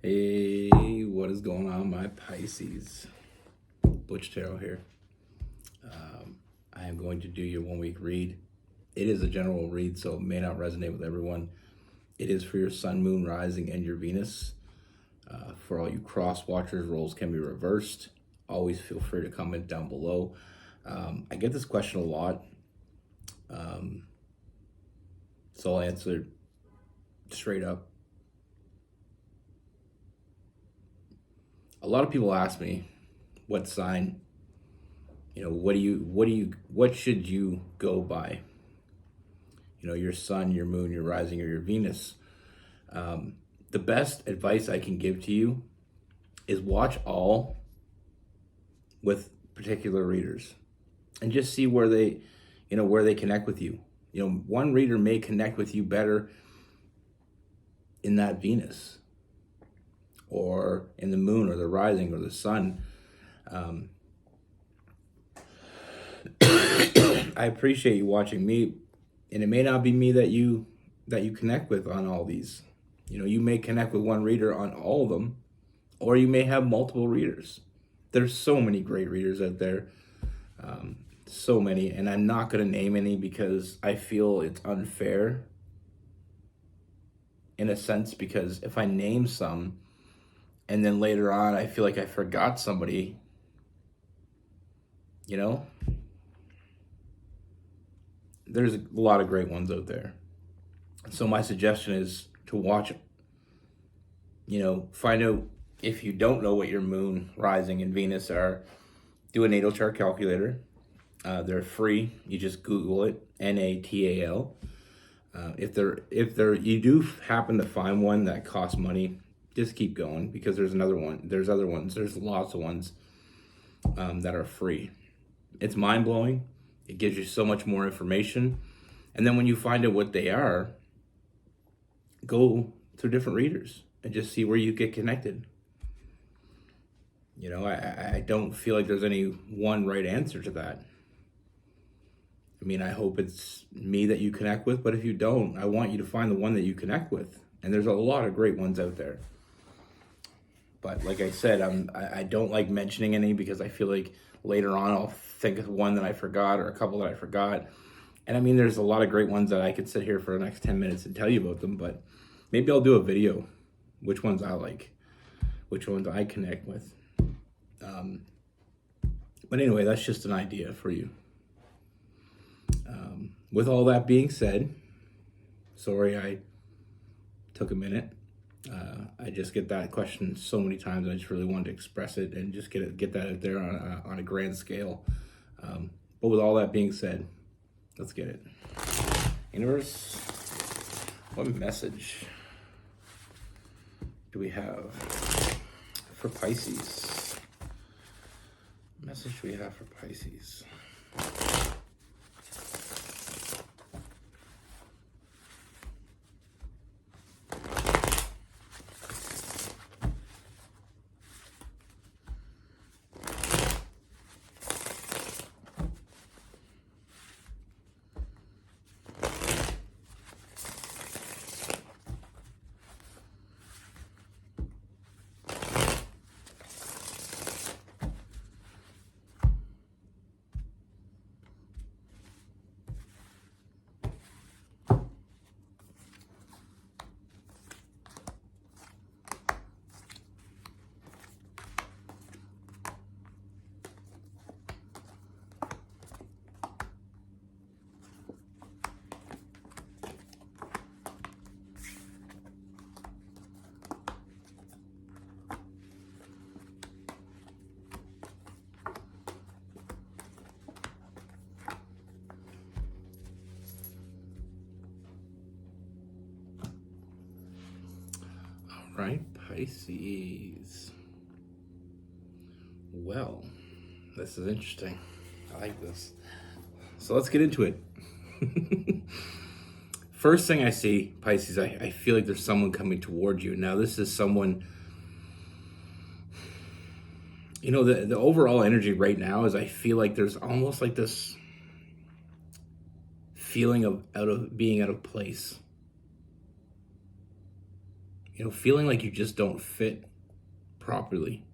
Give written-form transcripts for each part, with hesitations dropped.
Hey, what is going on, my Pisces? Butch here. I am going to do your 1 week read. It is a general read, so it may not resonate with everyone. It is for your sun, moon, rising, and your Venus. For all you cross watchers, roles can be reversed. Always feel free to comment down below. I get this question a lot, so I'll answer straight up. A lot of people ask me, what sign? What should you go by? Your sun, your moon, your rising, or your Venus. The best advice I can give to you is watch all with particular readers and just see where they connect with you. One reader may connect with you better in that Venus or in the moon or the rising or the sun. I appreciate you watching me, and it may not be me that you connect with on all these. You may connect with one reader on all of them, or you may have multiple readers. There's so many great readers out there, so many, and I'm not going to name any because I feel it's unfair in a sense, because if I name some and then later on I feel like I forgot somebody, there's a lot of great ones out there. So my suggestion is to watch, find out, if you don't know what your moon, rising, and Venus are, do a natal chart calculator. They're free. You just Google it, NATAL. If you do happen to find one that costs money, just keep going, because there's another one. There's other ones. There's lots of ones that are free. It's mind-blowing. It gives you so much more information. And then when you find out what they are, go through different readers and just see where you get connected. I don't feel like there's any one right answer to that. I hope it's me that you connect with, but if you don't, I want you to find the one that you connect with. And there's a lot of great ones out there. But like I said, I don't like mentioning any, because I feel like later on I'll think of one that I forgot, or a couple that I forgot. And there's a lot of great ones that I could sit here for the next 10 minutes and tell you about them, but maybe I'll do a video, which ones I like, which ones I connect with. But anyway, that's just an idea for you. With all that being said, sorry I took a minute. I just get that question so many times, and I just really wanted to express it and just get that out there on a grand scale. But with all that being said, let's get it. Universe, what message do we have for Pisces? What message do we have for Pisces? Right, Pisces. Well, this is interesting. I like this. So let's get into it. First thing I see, Pisces, I feel like there's someone coming toward you. Now, this is someone, the overall energy right now is, I feel like there's almost like this feeling of being out of place. Feeling like you just don't fit properly.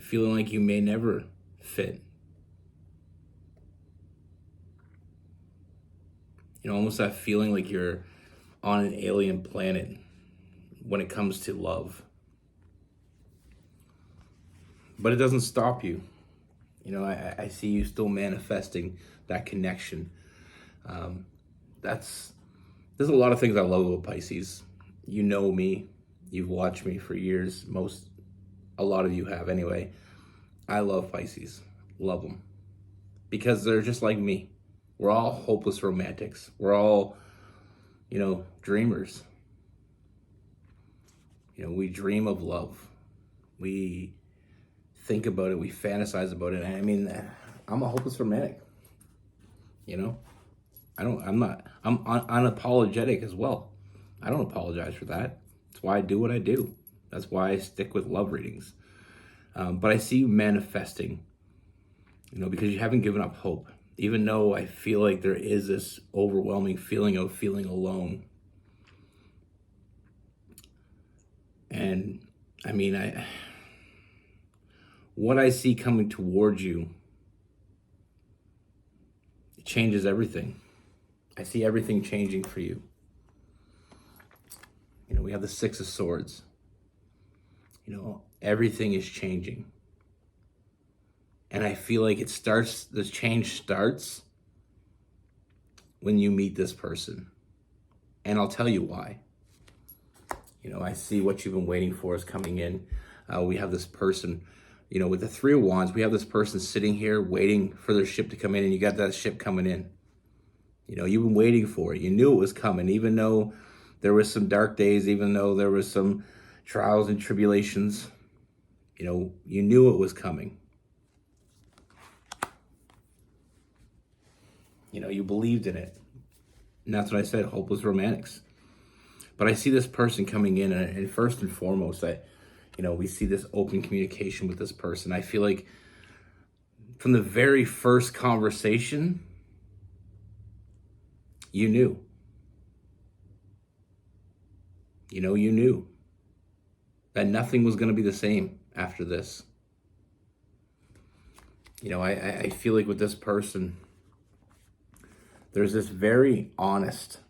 Feeling like you may never fit. Almost that feeling like you're on an alien planet when it comes to love. But it doesn't stop you. I see you still manifesting that connection. There's a lot of things I love about Pisces. You know me. You've watched me for years. A lot of you have anyway. I love Pisces. Love them. Because they're just like me. We're all hopeless romantics. We're all, dreamers. We dream of love. We think about it. We fantasize about it. I'm a hopeless romantic. I'm unapologetic as well. I don't apologize for that. That's why I do what I do. That's why I stick with love readings. But I see you manifesting, because you haven't given up hope. Even though I feel like there is this overwhelming feeling of feeling alone. And what I see coming towards you, it changes everything. I see everything changing for you. We have the Six of Swords. Everything is changing. And I feel like this change starts when you meet this person. And I'll tell you why. I see what you've been waiting for is coming in. We have this person, with the Three of Wands, we have this person sitting here waiting for their ship to come in, and you got that ship coming in. You've been waiting for it. You knew it was coming, even though there was some dark days, even though there was some trials and tribulations. You knew it was coming. You believed in it. And that's what I said, hopeless romantics. But I see this person coming in, and first and foremost, we see this open communication with this person. I feel like from the very first conversation, you knew. You knew that nothing was going to be the same after this. I feel like with this person, there's this very honest,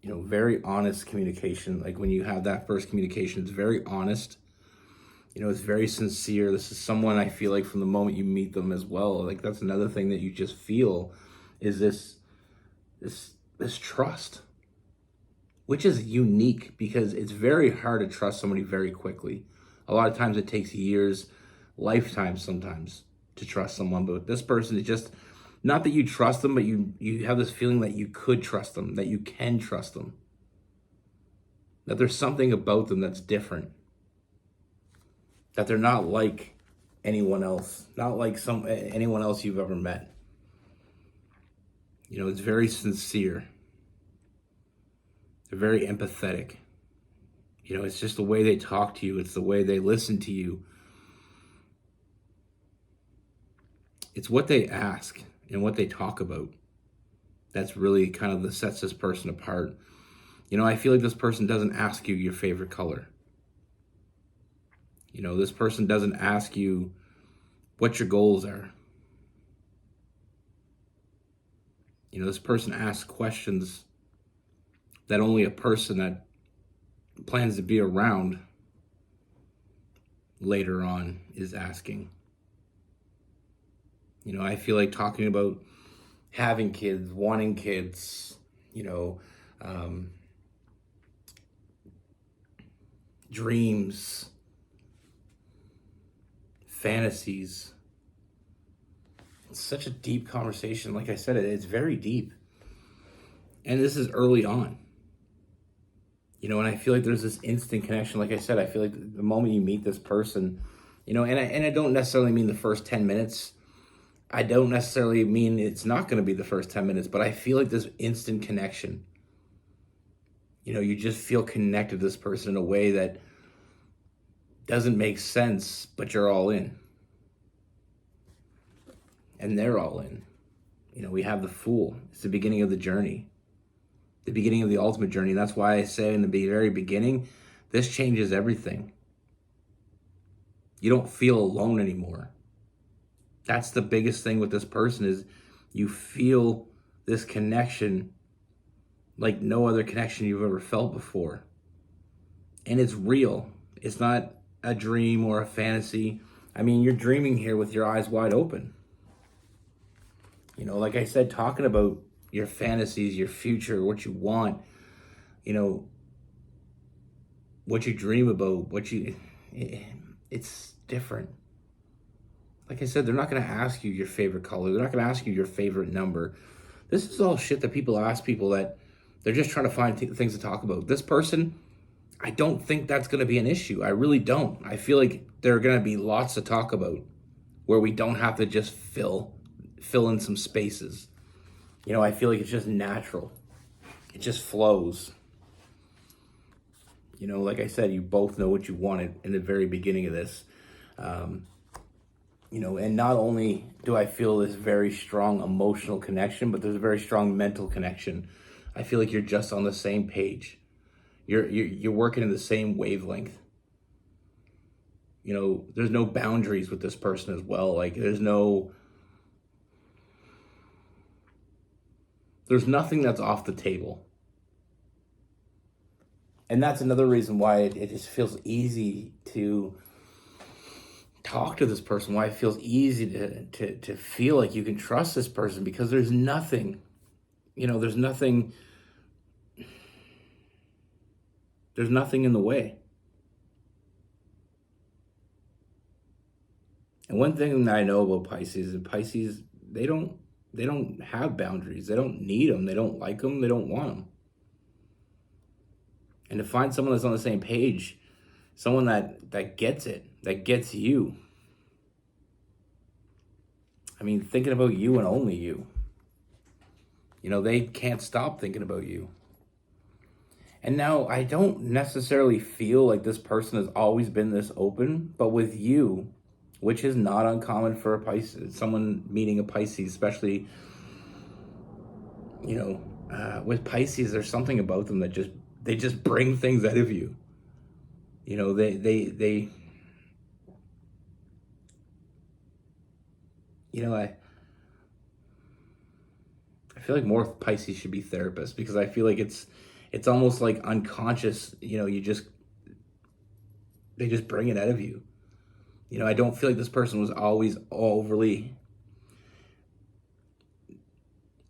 very honest communication. Like when you have that first communication, it's very honest. It's very sincere. This is someone I feel like from the moment you meet them as well. Like that's another thing that you just feel is this trust, which is unique because it's very hard to trust somebody very quickly. A lot of times it takes years, lifetimes sometimes to trust someone. But with this person, it's just not that you trust them, but you have this feeling that you could trust them, that you can trust them, that there's something about them that's different, that they're not like anyone else, not like anyone else you've ever met. It's very sincere. They're very empathetic. It's just the way they talk to you. It's the way they listen to you. It's what they ask and what they talk about. That's really kind of sets this person apart. I feel like this person doesn't ask you your favorite color. This person doesn't ask you what your goals are. This person asks questions that only a person that plans to be around later on is asking. I feel like talking about having kids, wanting kids, dreams, fantasies. It's such a deep conversation. Like I said, it's very deep. And this is early on. And I feel like there's this instant connection. Like I said, I feel like the moment you meet this person, and I don't necessarily mean the first 10 minutes. I don't necessarily mean it's not going to be the first 10 minutes, but I feel like this instant connection. You just feel connected to this person in a way that doesn't make sense, but you're all in. And they're all in. We have the Fool. It's the beginning of the journey, the beginning of the ultimate journey. And that's why I say in the very beginning, this changes everything. You don't feel alone anymore. That's the biggest thing with this person, is you feel this connection like no other connection you've ever felt before. And it's real. It's not a dream or a fantasy. I mean, you're dreaming here with your eyes wide open. Like I said, talking about your fantasies, your future, what you want, what you dream about, it's different. Like I said, they're not going to ask you your favorite color. They're not going to ask you your favorite number. This is all shit that people ask people that they're just trying to find things to talk about. This person, I don't think that's going to be an issue. I really don't. I feel like there are going to be lots to talk about where we don't have to just fill in some spaces. I feel like it's just natural. It just flows. Like I said, you both know what you wanted in the very beginning of this. And not only do I feel this very strong emotional connection, but there's a very strong mental connection. I feel like you're just on the same page. You're working in the same wavelength. There's no boundaries with this person as well. Like there's nothing that's off the table. And that's another reason why it just feels easy to talk to this person, why it feels easy to feel like you can trust this person, because there's nothing, there's nothing in the way. And one thing that I know about Pisces is Pisces, they don't have boundaries. They don't need them. They don't like them. They don't want them. And to find someone that's on the same page, someone that gets it, that gets you. I mean, thinking about you and only you. They can't stop thinking about you. And now I don't necessarily feel like this person has always been this open, but with you, which is not uncommon for a Pisces, someone meeting a Pisces, especially, with Pisces, there's something about them that they just bring things out of you. They I feel like more Pisces should be therapists, because I feel like it's almost like unconscious, they just bring it out of you. I don't feel like this person was always overly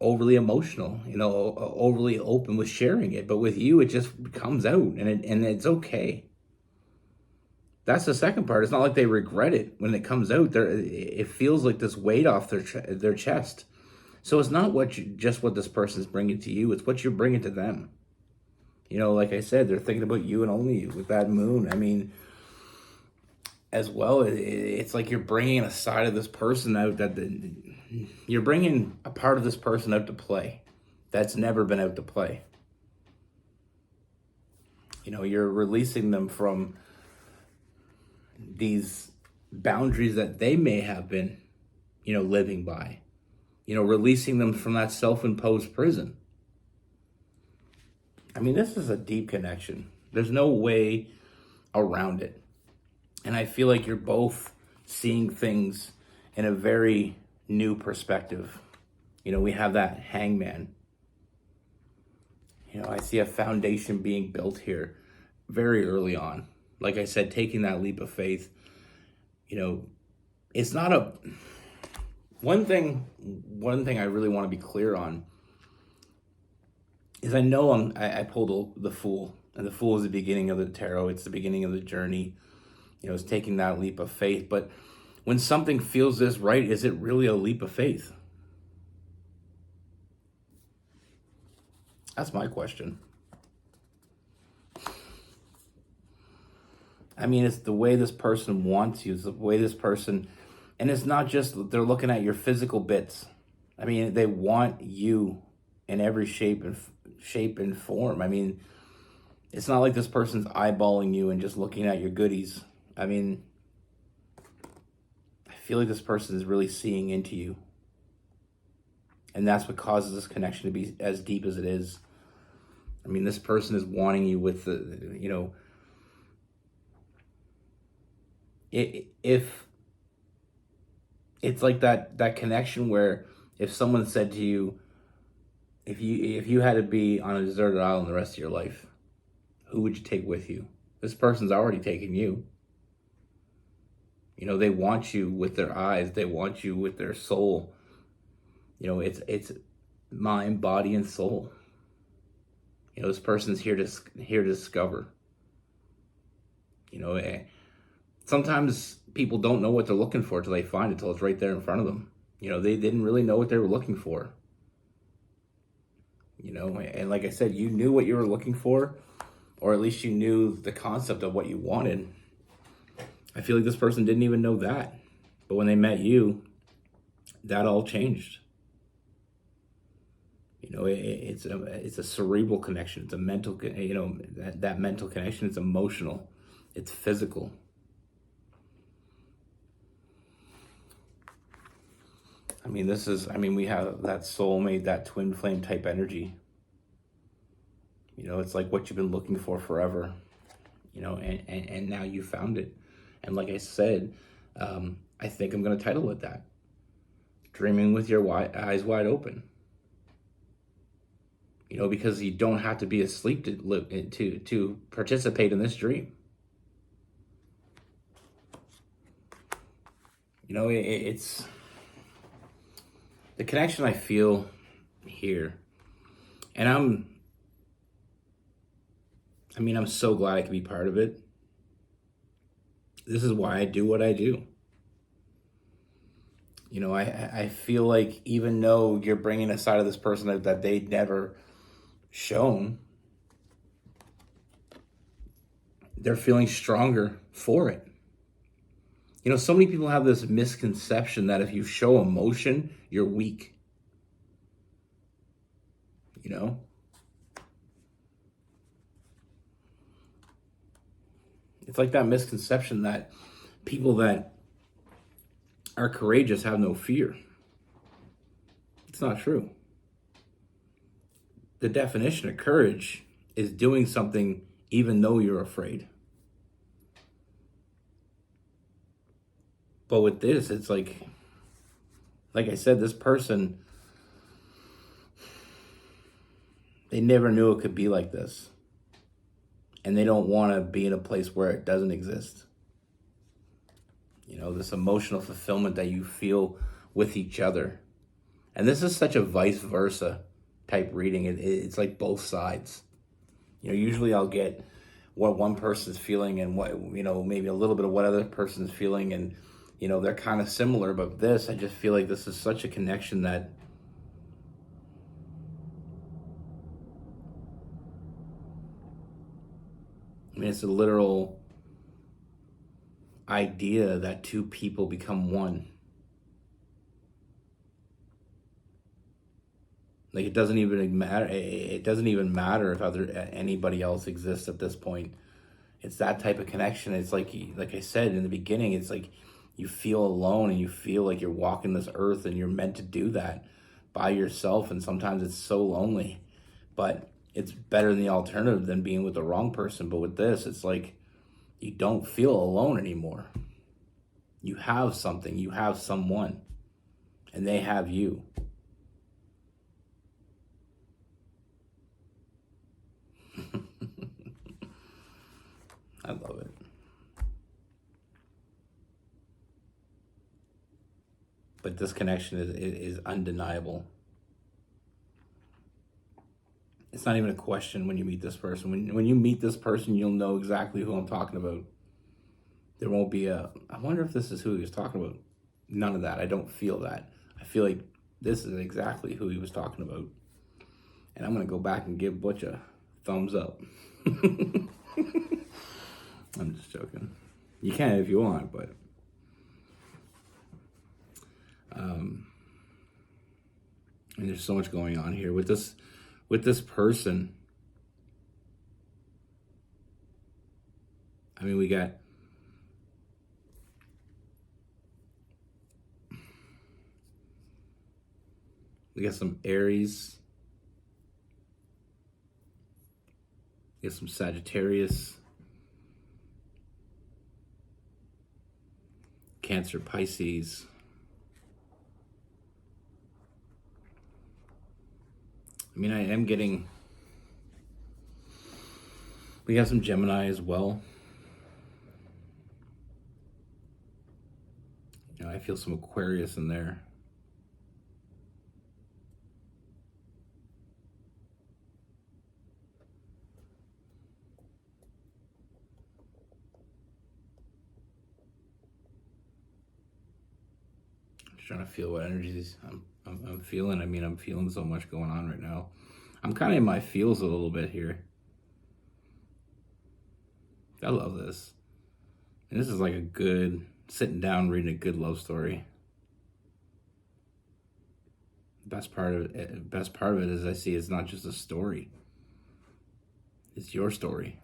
emotional, overly open with sharing it. But with you, it just comes out, and it's okay. That's the second part. It's not like they regret it when it comes out. It feels like this weight off their chest. So it's not what this person's bringing to you. It's what you're bringing to them. Like I said, they're thinking about you and only you with that moon. I mean, as well, it's like you're bringing a side of this person out you're bringing a part of this person out to play that's never been out to play. You're releasing them from these boundaries that they may have been, living by, releasing them from that self-imposed prison. I mean, this is a deep connection. There's no way around it. And I feel like you're both seeing things in a very new perspective. We have that Hangman. I see a foundation being built here very early on. Like I said, taking that leap of faith. It's not one thing I really want to be clear on is I know I pulled the Fool, and the Fool is the beginning of the tarot. It's the beginning of the journey. It's taking that leap of faith. But when something feels this right, is it really a leap of faith? That's my question. I mean, it's the way this person wants you. It's the way this person, and it's not just they're looking at your physical bits. I mean, they want you in every shape and form. I mean, it's not like this person's eyeballing you and just looking at your goodies. I mean, I feel like this person is really seeing into you. And that's what causes this connection to be as deep as it is. I mean, this person is wanting you with the, if it's like that connection where if someone said to you, if you had to be on a deserted island the rest of your life, who would you take with you? This person's already taken you. They want you with their eyes. They want you with their soul. It's mind, body, and soul. This person's here to discover. Sometimes people don't know what they're looking for till they find it, till it's right there in front of them. They didn't really know what they were looking for. And like I said, you knew what you were looking for, or at least you knew the concept of what you wanted. I feel like this person didn't even know that. But when they met you, that all changed. It's a cerebral connection. It's a mental, that mental connection. It's emotional. It's physical. We have that soulmate, that twin flame type energy. It's like what you've been looking for forever, and now you found it. And like I said, I think I'm going to title it that. Dreaming with your eyes wide open. Because you don't have to be asleep to participate in this dream. It's the connection I feel here. And I'm so glad I could be part of it. This is why I do what I do. I feel like even though you're bringing a side of this person that they never shown, they're feeling stronger for it. So many people have this misconception that if you show emotion, you're weak. It's like that misconception that people that are courageous have no fear. It's not true. The definition of courage is doing something even though you're afraid. But with this, it's like I said, this person, they never knew it could be like this. And they don't want to be in a place where it doesn't exist. This emotional fulfillment that you feel with each other. And this is such a vice versa type reading. It's like both sides. Usually I'll get what one person's feeling and what, maybe a little bit of what other person's feeling. And, they're kind of similar. But this, I just feel like this is such a connection that it's a literal idea that two people become one. Like it doesn't even matter. It doesn't even matter if anybody else exists at this point. It's that type of connection. It's like I said in the beginning, it's like you feel alone and you feel like you're walking this earth and you're meant to do that by yourself. And sometimes it's so lonely, but it's better than the alternative than being with the wrong person. But with this, it's like you don't feel alone anymore. You have something, you have someone, and they have you. I love it. But this connection is undeniable. It's not even a question when you meet this person. When you meet this person, you'll know exactly who I'm talking about. There won't be I wonder if this is who he was talking about. None of that. I don't feel that. I feel like this is exactly who he was talking about. And I'm going to go back and give Butch a thumbs up. I'm just joking. You can if you want, but and there's so much going on here with this person. We got We got some Aries. We got some Sagittarius. Cancer, Pisces. I mean, I am getting... We got some Gemini as well. You know, I feel some Aquarius in there. Just trying to feel what energies I'm feeling. I mean, I'm feeling so much going on right now. I'm kind of in my feels a little bit here. I love this. And this is like a good, sitting down, reading a good love story. Best part of it is I see it's not just a story. It's your story.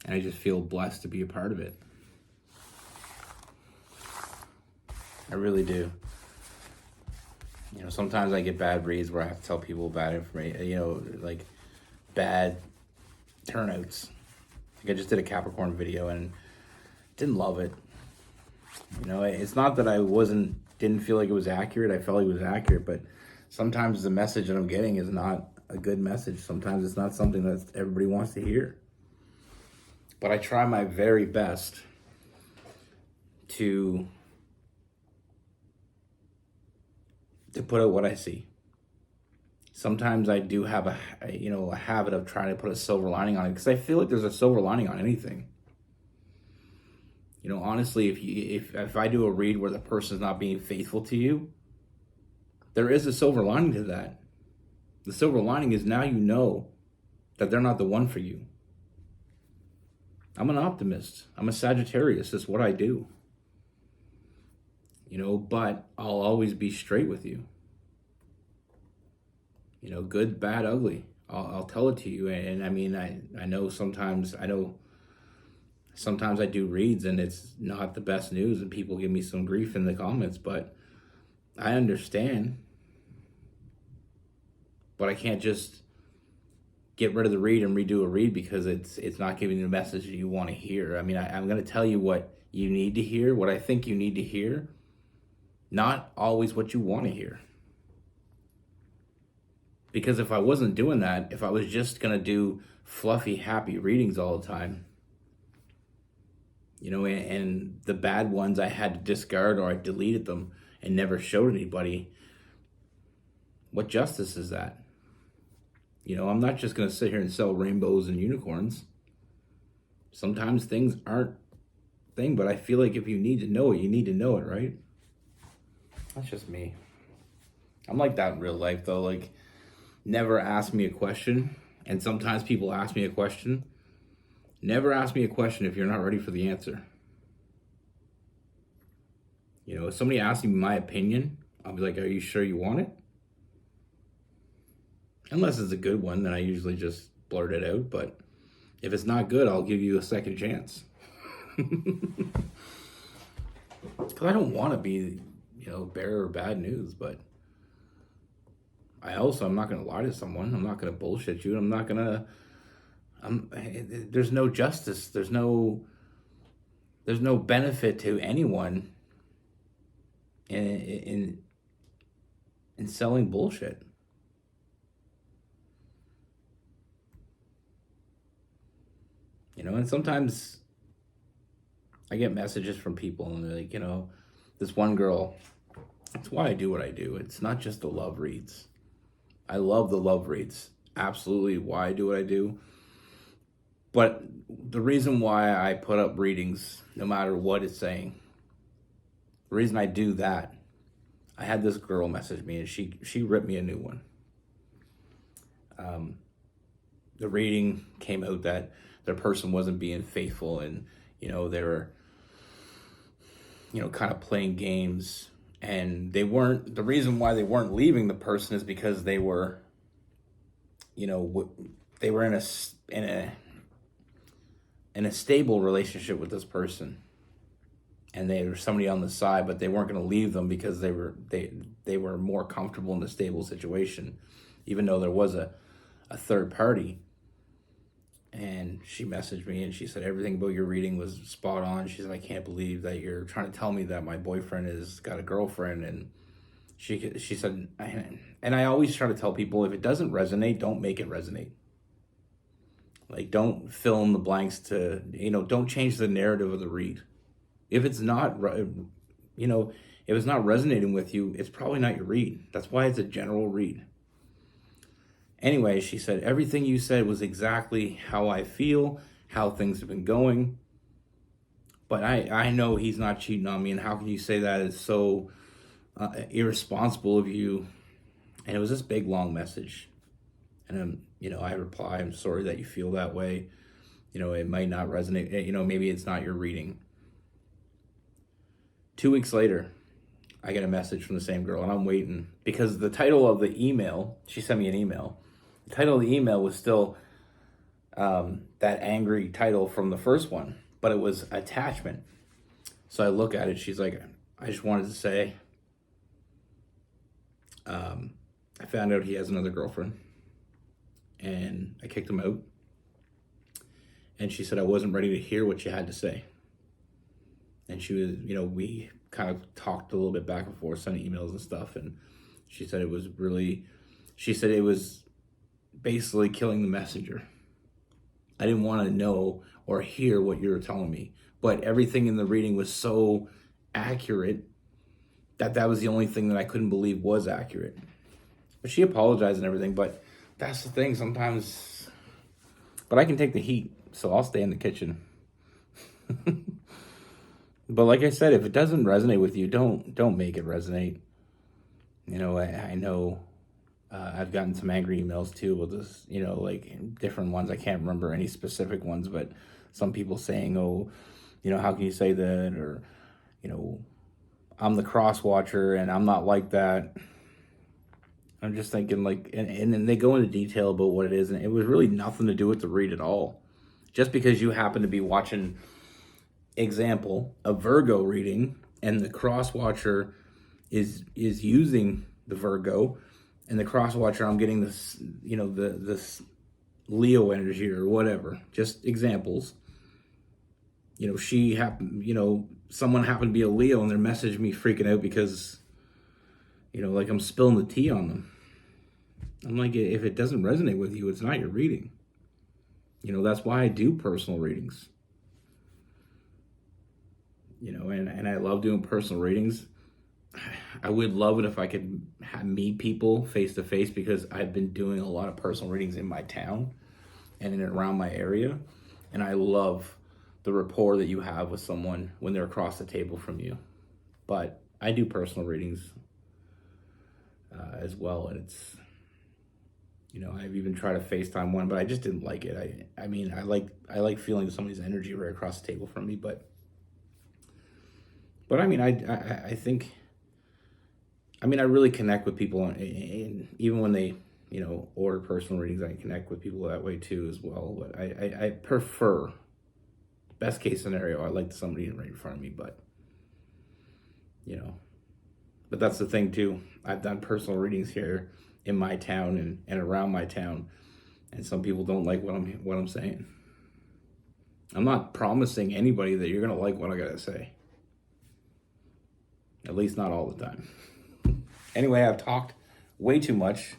And I just feel blessed to be a part of it. I really do. You know, sometimes I get bad reads where I have to tell people bad information, you know, like bad turnouts. Like I just did a Capricorn video and didn't love it. You know, it's not that I didn't feel like it was accurate. I felt like it was accurate, but sometimes the message that I'm getting is not a good message. Sometimes it's not something that everybody wants to hear. But I try my very best to put out what I see. Sometimes I do have a habit of trying to put a silver lining on it because I feel like there's a silver lining on anything. You know, honestly, if I do a read where the person's not being faithful to you, there is a silver lining to that. The silver lining is now you know that they're not the one for you. I'm an optimist. I'm a Sagittarius. That's what I do. You know, but I'll always be straight with you. You know, good, bad, ugly. I'll tell it to you. And I mean, I know sometimes I do reads and it's not the best news and people give me some grief in the comments, but I understand. But I can't just get rid of the read and redo a read because it's not giving you the message that you want to hear. I mean, I'm going to tell you what you need to hear, what I think you need to hear, not always what you want to hear. Because if I wasn't doing that, if I was just going to do fluffy, happy readings all the time, you know, and the bad ones I had to discard or I deleted them and never showed anybody, what justice is that? You know, I'm not just going to sit here and sell rainbows and unicorns. Sometimes things aren't thing, but I feel like if you need to know it, you need to know it, right? That's just me. I'm like that in real life, though. Like, never ask me a question. And sometimes people ask me a question. Never ask me a question if you're not ready for the answer. You know, if somebody asks me my opinion, I'll be like, are you sure you want it? Unless it's a good one, then I usually just blurt it out. But if it's not good, I'll give you a second chance. Because I don't want to be, you know, bearer of bad news, but I'm not going to lie to someone. I'm not going to bullshit you. There's no justice. There's no benefit to anyone in selling bullshit. You know, and sometimes I get messages from people and they're like, you know, this one girl, that's why I do what I do. It's not just the love reads. I love the love reads. Absolutely why I do what I do. But the reason why I put up readings, no matter what it's saying, the reason I do that, I had this girl message me and she ripped me a new one. The reading came out that their person wasn't being faithful and, you know, they were, you know, kind of playing games. And the reason why they weren't leaving the person is because they were, you know, they were in a stable relationship with this person. and there was somebody on the side, but they weren't going to leave them because they were more comfortable in the stable situation, even though there was a third party. And she messaged me and she said, everything about your reading was spot on. She said, I can't believe that you're trying to tell me that my boyfriend has got a girlfriend. And she said, and I always try to tell people, if it doesn't resonate, don't make it resonate. Like, don't fill in the blanks to, don't change the narrative of the read. If it's not, if it's not resonating with you, it's probably not your read. That's why it's a general read. Anyway, she said, everything you said was exactly how I feel, how things have been going. But I know he's not cheating on me, and how can you say that? It's so irresponsible of you. And it was this big, long message. And, I reply, I'm sorry that you feel that way. It might not resonate. Maybe it's not your reading. 2 weeks later, I get a message from the same girl, and I'm waiting. Because the title of the email, she sent me an email. The title of the email was still that angry title from the first one, but it was attachment. So I look at it. She's like, I just wanted to say, I found out he has another girlfriend, and I kicked him out. And she said, I wasn't ready to hear what you had to say. And she was, we kind of talked a little bit back and forth, sending emails and stuff. And she said it was basically killing the messenger. I didn't want to know or hear what you were telling me, but everything in the reading was so accurate that was the only thing that I couldn't believe was accurate. But she apologized and everything, but that's the thing sometimes. But I can take the heat, so I'll stay in the kitchen. But like I said, if it doesn't resonate with you, don't make it resonate. I know I've gotten some angry emails too with this, like different ones. I can't remember any specific ones, but some people saying, oh, how can you say that? Or, I'm the cross watcher and I'm not like that. I'm just thinking and then they go into detail about what it is. And it was really nothing to do with the read at all. Just because you happen to be watching, example, a Virgo reading, and the cross watcher is using the Virgo, and the cross watcher, I'm getting this, this Leo energy or whatever, just examples. Someone happened to be a Leo and they're messaging me freaking out because, like I'm spilling the tea on them. I'm like, if it doesn't resonate with you, it's not your reading. That's why I do personal readings. And I love doing personal readings. I would love it if I could meet people face to face, because I've been doing a lot of personal readings in my town and in and around my area. And I love the rapport that you have with someone when they're across the table from you. But I do personal readings as well. And it's, I've even tried a FaceTime one, but I just didn't like it. I like feeling somebody's energy right across the table from me, but I think, I really connect with people, and even when they, order personal readings, I connect with people that way too as well. But I prefer, best case scenario, I like somebody right in front of me, but, but that's the thing too. I've done personal readings here in my town and around my town, and some people don't like what I'm saying. I'm not promising anybody that you're gonna like what I gotta say. At least not all the time. Anyway, I've talked way too much,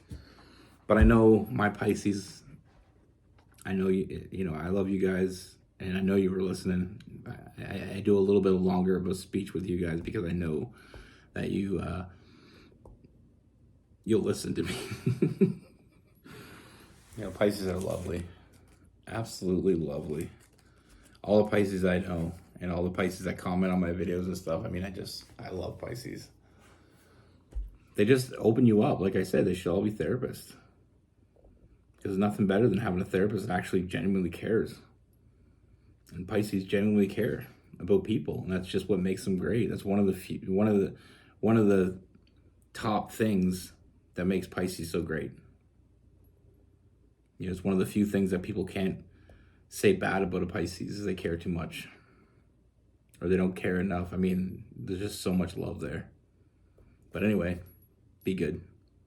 but I know my Pisces, I know I love you guys, and I know you were listening. I do a little bit longer of a speech with you guys because I know that you'll listen to me. Pisces are lovely. Absolutely lovely. All the Pisces I know, and all the Pisces that comment on my videos and stuff, I love Pisces. They just open you up. Like I said, they should all be therapists. Because there's nothing better than having a therapist that actually genuinely cares. And Pisces genuinely care about people, and that's just what makes them great. That's one of the top things that makes Pisces so great. It's one of the few things that people can't say bad about a Pisces, is they care too much. or they don't care enough. I mean, there's just so much love there. But anyway, be good.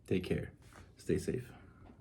Take care. Stay safe.